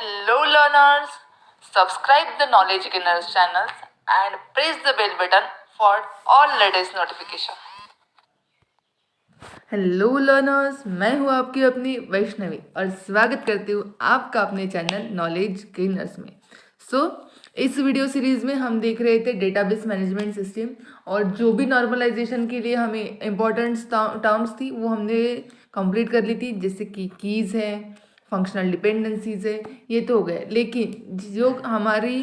Hello learners, subscribe the Knowledge Gainers channel and press the bell button for all latest notification. Hello learners, मैं हूँ आपकी अपनी वैष्णवी और स्वागत करती हूँ आपका अपने चैनल नॉलेज गेनर्स में। इस वीडियो सीरीज में हम देख रहे थे डेटाबेस मैनेजमेंट सिस्टम और जो भी नॉर्मलाइजेशन के लिए हमें इम्पोर्टेंट टर्म्स थी वो हमने कंप्लीट कर ली थी, जैसे कि कीज़ है, फंक्शनल डिपेंडेंसीज है, ये तो हो गए। लेकिन जो हमारी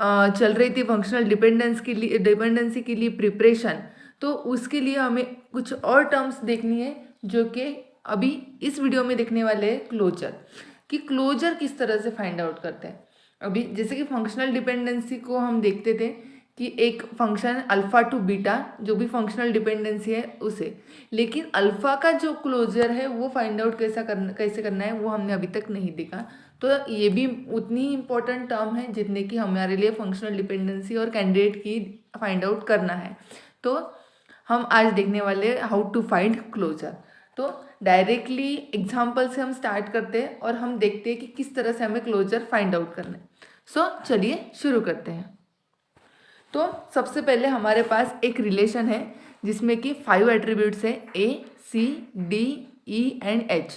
चल रही थी फंक्शनल डिपेंडेंसी के लिए प्रिपरेशन, तो उसके लिए हमें कुछ और टर्म्स देखनी है जो कि अभी इस वीडियो में देखने वाले हैं। क्लोजर कि क्लोजर किस तरह से फाइंड आउट करते हैं। अभी जैसे कि फंक्शनल डिपेंडेंसी को हम देखते थे कि एक फंक्शन अल्फ़ा टू बीटा जो भी फंक्शनल डिपेंडेंसी है उसे, लेकिन अल्फ़ा का जो क्लोजर है वो फाइंड आउट कैसे करना है वो हमने अभी तक नहीं देखा। तो ये भी उतनी ही इम्पोर्टेंट टर्म है जितने कि हमारे लिए फंक्शनल डिपेंडेंसी और कैंडिडेट की फाइंड आउट करना है। तो हम आज देखने वाले हाउ टू फाइंड क्लोजर। तो डायरेक्टली एग्जाम्पल से हम स्टार्ट करते हैं और हम देखते हैं कि किस तरह से हमें क्लोजर फाइंड आउट करना है। चलिए शुरू करते हैं। तो सबसे पहले हमारे पास एक रिलेशन है जिसमें कि 5 एट्रीब्यूट्स है, ACDE and H।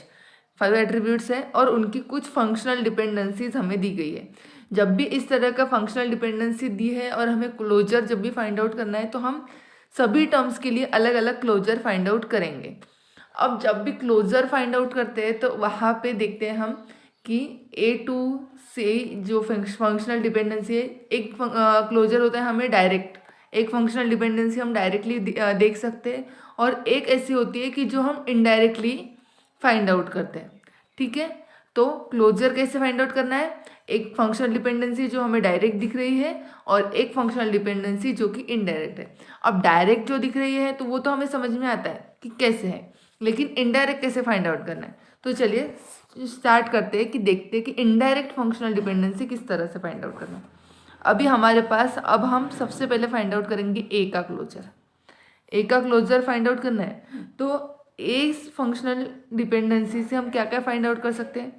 5 एट्रीब्यूट्स है और उनकी कुछ फंक्शनल डिपेंडेंसीज हमें दी गई है। जब भी इस तरह का फंक्शनल डिपेंडेंसी दी है और हमें क्लोजर जब भी फाइंड आउट करना है तो हम सभी टर्म्स के लिए अलग अलग क्लोजर फाइंड आउट करेंगे। अब जब भी क्लोजर फाइंड आउट करते हैं तो वहाँ पे देखते हैं हम कि A2 से जो फंक्शनल डिपेंडेंसी है, एक क्लोजर होता है हमें डायरेक्ट, एक फंक्शनल डिपेंडेंसी हम डायरेक्टली देख सकते हैं और एक ऐसी होती है कि जो हम इनडायरेक्टली फाइंड आउट करते हैं। ठीक है, तो क्लोजर कैसे फाइंड आउट करना है, एक फंक्शनल डिपेंडेंसी जो हमें डायरेक्ट दिख रही है और एक फंक्शनल डिपेंडेंसी जो कि इनडायरेक्ट है। अब डायरेक्ट जो दिख रही है तो वो तो हमें समझ में आता है कि कैसे है, लेकिन इनडायरेक्ट कैसे फाइंड आउट करना है। तो चलिए स्टार्ट करते हैं कि देखते हैं कि इनडायरेक्ट फंक्शनल डिपेंडेंसी किस तरह से फाइंड आउट करना है। अभी हमारे पास, अब हम सबसे पहले फाइंड आउट करेंगे ए का क्लोजर। ए का क्लोजर फाइंड आउट करना है तो ए फंक्शनल डिपेंडेंसी से हम क्या क्या फाइंड आउट कर सकते हैं।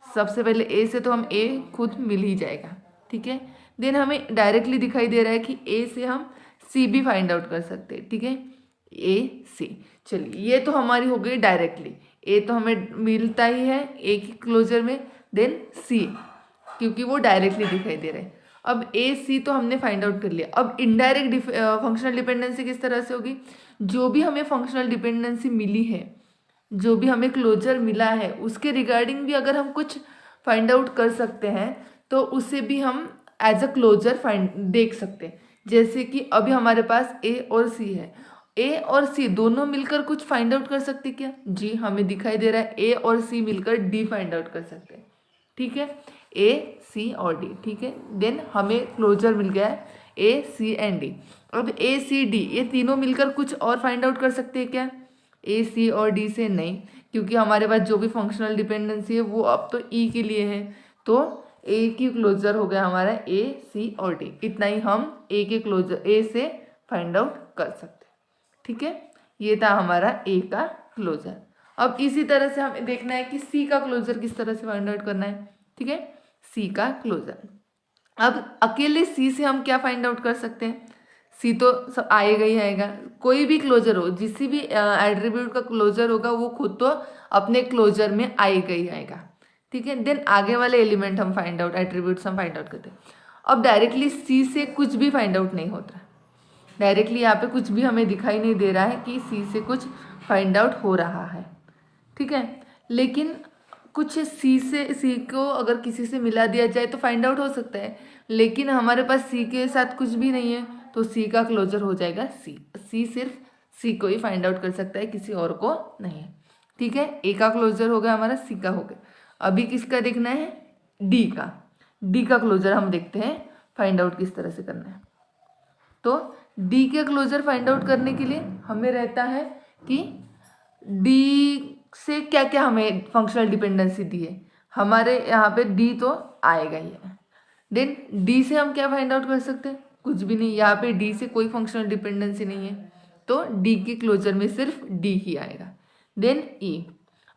सबसे पहले ए से तो हम ए खुद मिल ही जाएगा, ठीक है। देन हमें डायरेक्टली दिखाई दे रहा है कि ए से हम सी भी फाइंड आउट कर सकते हैं, ठीक है, ए सी। चलिए ये तो हमारी हो गई डायरेक्टली, ए तो हमें मिलता ही है ए की क्लोजर में। देन सी क्योंकि वो डायरेक्टली दिखाई दे रहा है। अब ए सी तो हमने फाइंड आउट कर लिया। अब इनडायरेक्ट फंक्शनल डिपेंडेंसी किस तरह से होगी, जो भी हमें फंक्शनल डिपेंडेंसी मिली है, जो भी हमें क्लोजर मिला है उसके रिगार्डिंग भी अगर हम कुछ फाइंड आउट कर सकते हैं तो उसे भी हम एज अ क्लोजर देख सकते हैं। जैसे कि अभी हमारे पास ए और सी है, ए और सी दोनों मिलकर कुछ फाइंड आउट कर सकते क्या, जी हमें दिखाई दे रहा है ए और सी मिलकर डी फाइंड आउट कर सकते हैं, ठीक है, ए सी और डी, ठीक है। देन हमें क्लोजर मिल गया है ए सी एंड डी। अब ए सी डी ये तीनों मिलकर कुछ और फाइंड आउट कर सकते हैं क्या, ए सी और डी से नहीं, क्योंकि हमारे पास जो भी फंक्शनल डिपेंडेंसी है वो अब तो ई के लिए है। तो ए की क्लोजर हो गया हमारा ए सी और डी, इतना ही हम ए के क्लोजर ए से फाइंड आउट कर सकते हैं, ठीक है। ये था हमारा ए का क्लोजर। अब इसी तरह से हमें देखना है कि सी का क्लोजर किस तरह से फाइंड आउट करना है, ठीक है, सी का क्लोजर। अब अकेले सी से हम क्या फाइंड आउट कर सकते हैं, सी तो सब आएगा ही आएगा, कोई भी क्लोजर हो, जिस भी एट्रीब्यूट का क्लोजर होगा वो खुद तो अपने क्लोजर में आएगा ही आएगा, ठीक है। देन आगे वाले एलिमेंट हम फाइंड आउट, एट्रीब्यूट्स हम फाइंड आउट करते हैं। अब डायरेक्टली सी से कुछ भी फाइंड आउट नहीं होता, डायरेक्टली यहाँ पे कुछ भी हमें दिखाई नहीं दे रहा है कि सी से कुछ फाइंड आउट हो रहा है, ठीक है। लेकिन कुछ सी को अगर किसी से मिला दिया जाए तो फाइंड आउट हो सकता है, लेकिन हमारे पास सी के साथ कुछ भी नहीं है तो सी का क्लोजर हो जाएगा सी। सी सिर्फ सी को ही फाइंड आउट कर सकता है, किसी और को नहीं, ठीक है। ए का क्लोजर हो गया हमारा, सी का हो गया। अभी किसका देखना है, डी का। डी का क्लोजर हम देखते हैं फाइंड आउट किस तरह से करना है। तो डी के क्लोजर फाइंड आउट करने के लिए हमें रहता है कि डी से क्या क्या हमें फंक्शनल डिपेंडेंसी दी है, हमारे यहाँ पे डी तो आएगा ही है। देन डी से हम क्या फाइंड आउट कर सकते हैं, कुछ भी नहीं, यहाँ पे डी से कोई फंक्शनल डिपेंडेंसी नहीं है तो डी के क्लोजर में सिर्फ डी ही आएगा। देन ई,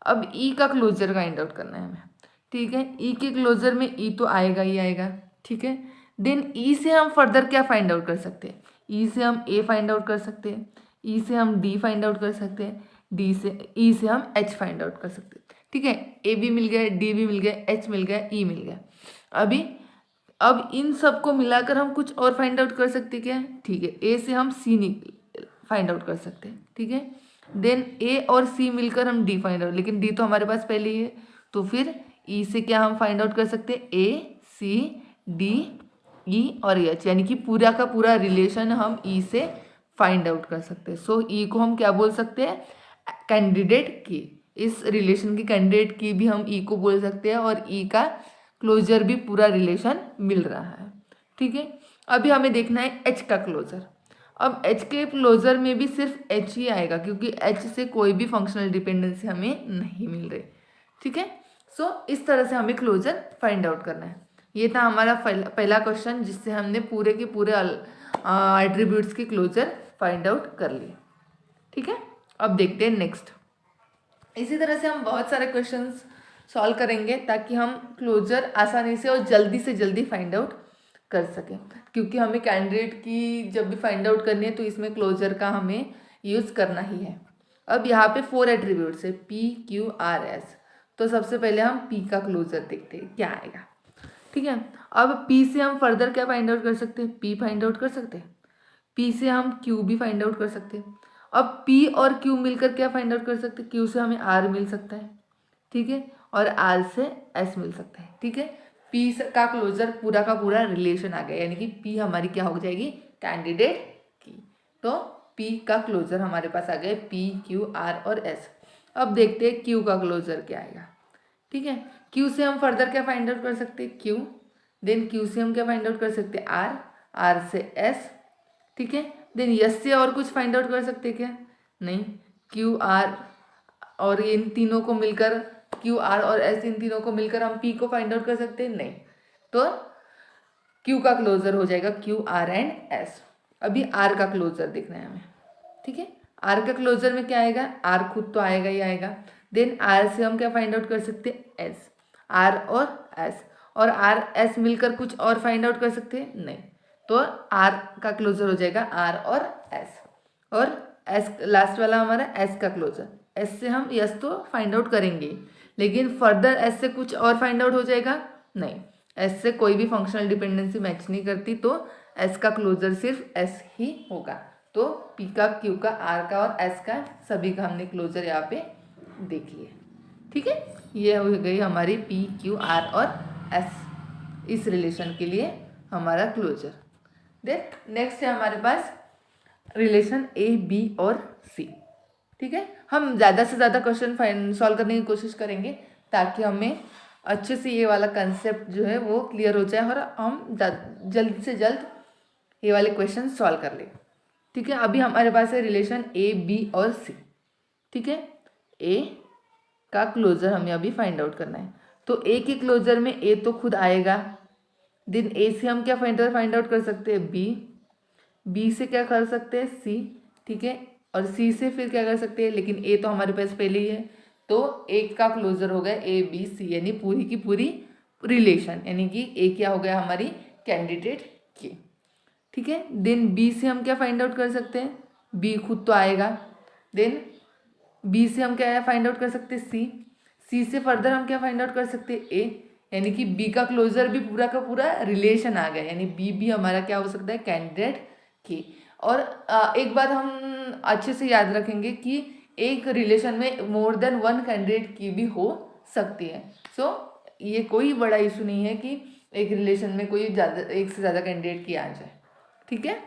अब ई का क्लोजर फाइंड आउट करना है हमें, ठीक है। ई के क्लोजर में ई तो आएगा ही आएगा, ठीक है। देन ई से हम फर्दर क्या फाइंड आउट कर सकते हैं, ई से हम ए फाइंड आउट कर सकते हैं, ई से हम डी फाइंड आउट कर सकते हैं, डी से ई से हम एच फाइंड आउट कर सकते हैं, ठीक है। ए भी मिल गया, डी भी मिल गया, एच मिल गया, ई मिल गया। अभी अब इन सबको मिलाकर हम कुछ और फाइंड आउट कर सकते हैं क्या, ठीक है। ए से हम सी फाइंड आउट कर सकते हैं, ठीक है। देन ए और सी मिलकर हम डी फाइंड आउट, लेकिन डी तो हमारे पास पहले ही है, तो फिर ई से क्या हम फाइंड आउट कर सकते हैं, ए सी डी ई और एच, यानी कि पूरा का पूरा रिलेशन हम ई से फाइंड आउट कर सकते हैं। सो ई को हम क्या बोल सकते हैं, कैंडिडेट की। इस रिलेशन की कैंडिडेट की भी हम ई को बोल सकते हैं, और ई का क्लोजर भी पूरा रिलेशन मिल रहा है, ठीक है। अभी हमें देखना है एच का क्लोजर। अब एच के क्लोजर में भी सिर्फ एच ही आएगा, क्योंकि एच से कोई भी फंक्शनल डिपेंडेंसी हमें नहीं मिल रही, ठीक है। सो इस तरह से हमें क्लोजर फाइंड आउट करना है। ये था हमारा पहला क्वेश्चन, जिससे हमने पूरे के पूरे एट्रीब्यूट्स के क्लोजर फाइंड आउट कर लिए, ठीक है। अब देखते हैं नेक्स्ट। इसी तरह से हम बहुत सारे क्वेश्चंस सॉल्व करेंगे, ताकि हम क्लोजर आसानी से और जल्दी से जल्दी फाइंड आउट कर सकें, क्योंकि हमें कैंडिडेट की जब भी फाइंड आउट करनी है तो इसमें क्लोजर का हमें यूज़ करना ही है। अब यहाँ पे 4 एट्रीब्यूट्स है, पी क्यू आर एस। तो सबसे पहले हम पी का क्लोजर देखते हैं क्या आएगा, ठीक है। अब पी से हम फर्दर क्या फाइंड आउट कर सकते हैं, पी फाइंड आउट कर सकते हैं। पी से हम क्यू भी फाइंड आउट कर सकते हैं। अब पी और क्यू मिलकर क्या फाइंड आउट कर सकते हैं, क्यू से हमें आर मिल सकता है, ठीक है, और आर से एस मिल सकता है, ठीक है। पी का क्लोजर पूरा का पूरा रिलेशन आ गया, यानी कि पी हमारी क्या हो जाएगी, कैंडिडेट की। तो पी का क्लोजर हमारे पास आ गया, पी क्यू आर और एस। अब देखते हैं क्यू का क्लोजर क्या आएगा, ठीक है। क्यू से हम फर्दर क्या फाइंड आउट कर सकते हैं, क्यू। देन क्यू से हम क्या फाइंड आउट कर सकते हैं, आर, आर से एस, ठीक है। देन यस से और कुछ फाइंड आउट कर सकते हैं क्या, नहीं। क्यू आर और इन तीनों को मिलकर, क्यू आर और एस, इन तीनों को मिलकर हम पी को फाइंड आउट कर सकते हैं, नहीं। तो क्यू का क्लोजर हो जाएगा क्यू आर एंड एस। अभी आर का क्लोजर देखना है हमें, ठीक है। आर का क्लोजर में क्या आएगा, आर खुद तो आएगा ही आएगा। देन आर से हम क्या फाइंड आउट कर सकते हैं, एस, आर और एस, और आर एस मिलकर कुछ और फाइंड आउट कर सकते हैं, नहीं। तो आर का क्लोजर हो जाएगा आर और एस, और एस लास्ट वाला हमारा एस का क्लोजर। एस से हम यस तो फाइंड आउट करेंगे, लेकिन फर्दर एस से कुछ और फाइंड आउट हो जाएगा, नहीं। एस से कोई भी फंक्शनल डिपेंडेंसी मैच नहीं करती, तो एस का क्लोजर सिर्फ एस ही होगा। तो पी का, क्यू का, आर का और एस का सभी का हमने क्लोजर यहाँ पे देख लिया, ठीक है। ये हो गई हमारी पी क्यू आर और एस, इस रिलेशन के लिए हमारा क्लोजर। देन नेक्स्ट है हमारे पास रिलेशन ए बी और सी, ठीक है। हम ज़्यादा से ज़्यादा क्वेश्चन सॉल्व करने की कोशिश करेंगे, ताकि हमें अच्छे से ये वाला कंसेप्ट जो है वो क्लियर हो जाए, और हम जल्द से जल्द ये वाले क्वेश्चन सॉल्व कर लें, ठीक है। अभी हमारे पास है रिलेशन ए बी और सी, ठीक है। ए का क्लोजर हमें अभी फाइंड आउट करना है। तो ए के क्लोजर में ए तो खुद आएगा। देन ए से हम क्या फाइंड आउट कर सकते हैं, बी। बी से क्या कर सकते हैं, सी, ठीक है। और सी से फिर क्या कर सकते हैं, लेकिन ए तो हमारे पास पहले ही है, तो ए का क्लोजर हो गया ए बी सी, यानी पूरी की पूरी रिलेशन, यानी कि ए क्या हो गया, हमारी कैंडिडेट की, ठीक है। देन बी से हम क्या फाइंड आउट कर सकते हैं, बी खुद तो आएगा। देन बी से हम क्या फाइंड आउट कर सकते हैं, सी। सी से फर्दर हम क्या फाइंड आउट कर सकते हैं, ए, यानी कि बी का क्लोजर भी पूरा का पूरा रिलेशन आ गया, यानी बी भी हमारा क्या हो सकता है, कैंडिडेट की। और एक बात हम अच्छे से याद रखेंगे कि एक रिलेशन में मोर देन वन कैंडिडेट की भी हो सकती है। सो ये कोई बड़ा इशू नहीं है कि एक रिलेशन में कोई ज़्यादा, एक से ज़्यादा कैंडिडेट की आ जाए, ठीक है।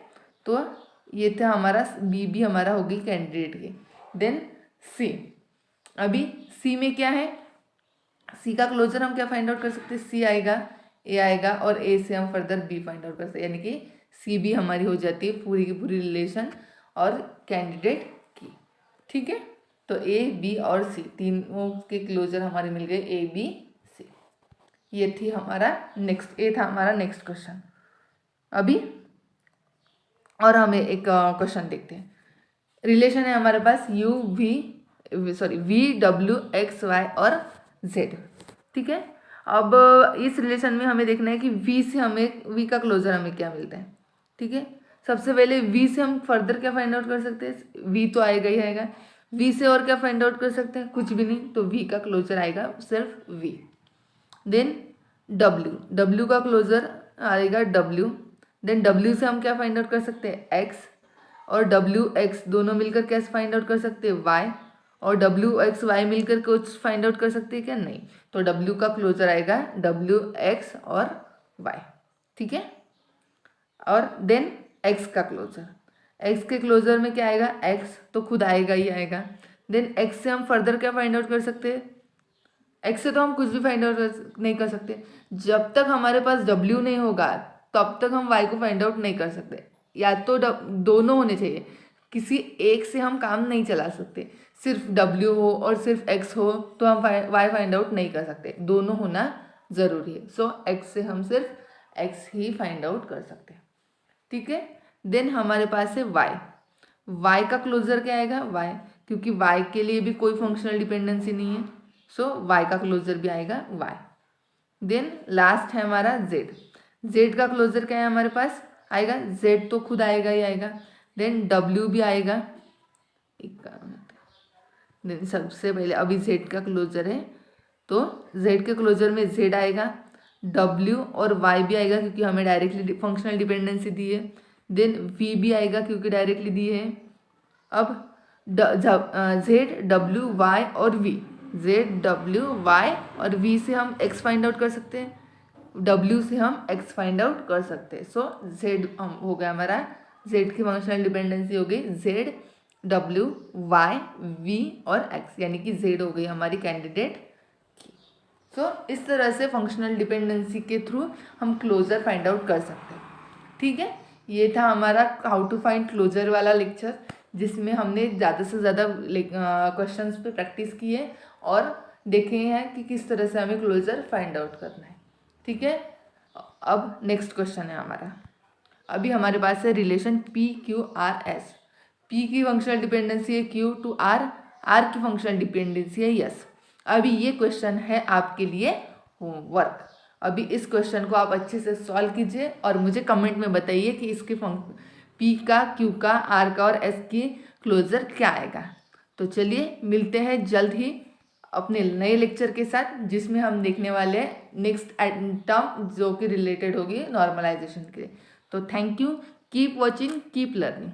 तो ये था हमारा बी भी हमारा होगी कैंडिडेट की। देन सी, अभी सी में क्या है, सी का क्लोजर हम क्या फाइंड आउट कर सकते हैं, सी आएगा, ए आएगा, और ए से हम फर्दर बी फाइंड आउट कर सकते हैं, यानी कि सी भी हमारी हो जाती है पूरी की पूरी रिलेशन और कैंडिडेट की, ठीक है। तो ए बी और सी तीनों के क्लोजर हमारे मिल गए, ए बी सी। ये थी हमारा नेक्स्ट, ये था हमारा नेक्स्ट क्वेश्चन। अभी और हमें एक क्वेश्चन देखते हैं। रिलेशन है हमारे पास वी डब्ल्यू एक्स वाई और जेड, ठीक है। अब इस रिलेशन में हमें देखना है कि वी से हमें वी का क्लोजर हमें क्या मिलता है। ठीक है, सबसे पहले वी से हम फर्दर क्या फाइंड आउट कर सकते हैं, वी तो आएगा ही आएगा। वी से और क्या फाइंड आउट कर सकते हैं, कुछ भी नहीं, तो वी का क्लोजर आएगा सिर्फ वी। देन डब्ल्यू, डब्ल्यू का क्लोजर आएगा डब्ल्यू। देन डब्ल्यू से हम क्या फाइंड आउट कर सकते हैं, एक्स, और डब्ल्यू एक्स दोनों मिलकर कैसे फाइंड आउट कर सकते हैं, वाई, और डब्ल्यू एक्स वाई मिलकर कुछ फाइंड आउट कर सकते हैं क्या, नहीं। तो डब्ल्यू का क्लोजर आएगा डब्ल्यू एक्स और वाई। ठीक है, और देन एक्स का क्लोजर, एक्स के क्लोजर में क्या आएगा, एक्स तो खुद आएगा ही आएगा। देन एक्स से हम फर्दर क्या फाइंड आउट कर सकते हैं, एक्स से तो हम कुछ भी फाइंड आउट नहीं कर सकते। जब तक हमारे पास डब्ल्यू नहीं होगा तब तक हम वाई को फाइंड आउट नहीं कर सकते। या तो दोनों होने चाहिए, किसी एक से हम काम नहीं चला सकते। सिर्फ डब्ल्यू हो और सिर्फ एक्स हो तो हम वाई फाइंड आउट नहीं कर सकते, दोनों होना ज़रूरी है। सो एक्स से हम सिर्फ एक्स ही फाइंड आउट कर सकते हैं। ठीक है, देन हमारे पास है वाई। वाई का क्लोजर क्या आएगा, वाई, क्योंकि वाई के लिए भी कोई फंक्शनल डिपेंडेंसी नहीं है, सो वाई का क्लोजर भी आएगा वाई। देन लास्ट है हमारा जेड। जेड का क्लोजर क्या है हमारे पास, आएगा जेड तो खुद आएगा ही आएगा। देन डब्ल्यू भी आएगा, देन सबसे पहले अभी जेड का क्लोजर है तो जेड के क्लोजर में जेड आएगा, डब्ल्यू और वाई भी आएगा क्योंकि हमें डायरेक्टली फंक्शनल डिपेंडेंसी दी है। देन वी भी आएगा क्योंकि डायरेक्टली दी है। अब जेड डब्ल्यू वाई और वी, जेड डब्ल्यू वाई और वी से हम एक्स फाइंड आउट कर सकते हैं, डब्ल्यू से हम एक्स फाइंड आउट कर सकते हैं। सो जेड हो गया हमारा, जेड की फंक्शनल डिपेंडेंसी हो गई जेड डब्ल्यू वाई वी और एक्स, यानी कि जेड हो गई हमारी कैंडिडेट की। सो इस तरह से फंक्शनल डिपेंडेंसी के थ्रू हम क्लोजर फाइंड आउट कर सकते हैं। ठीक है, ये था हमारा हाउ टू फाइंड क्लोजर वाला लेक्चर, जिसमें हमने ज़्यादा से ज़्यादा क्वेश्चंस पे प्रैक्टिस की है और देखे हैं कि किस तरह से हमें क्लोजर फाइंड आउट करना है। ठीक है, अब नेक्स्ट क्वेश्चन है हमारा। अभी हमारे पास है relation P Q R S. P की फंक्शनल डिपेंडेंसी है क्यू टू आर, आर की फंक्शनल डिपेंडेंसी है यस। अभी ये क्वेश्चन है आपके लिए होमवर्क। अभी इस क्वेश्चन को आप अच्छे से सॉल्व कीजिए और मुझे कमेंट में बताइए कि इसके पी का, क्यू का, आर का और एस की क्लोजर क्या आएगा। तो चलिए मिलते हैं जल्द ही अपने नए लेक्चर के साथ, जिसमें हम देखने वाले हैं नेक्स्ट टर्म जो कि रिलेटेड होगी नॉर्मलाइजेशन के। तो thank you, keep watching, keep learning.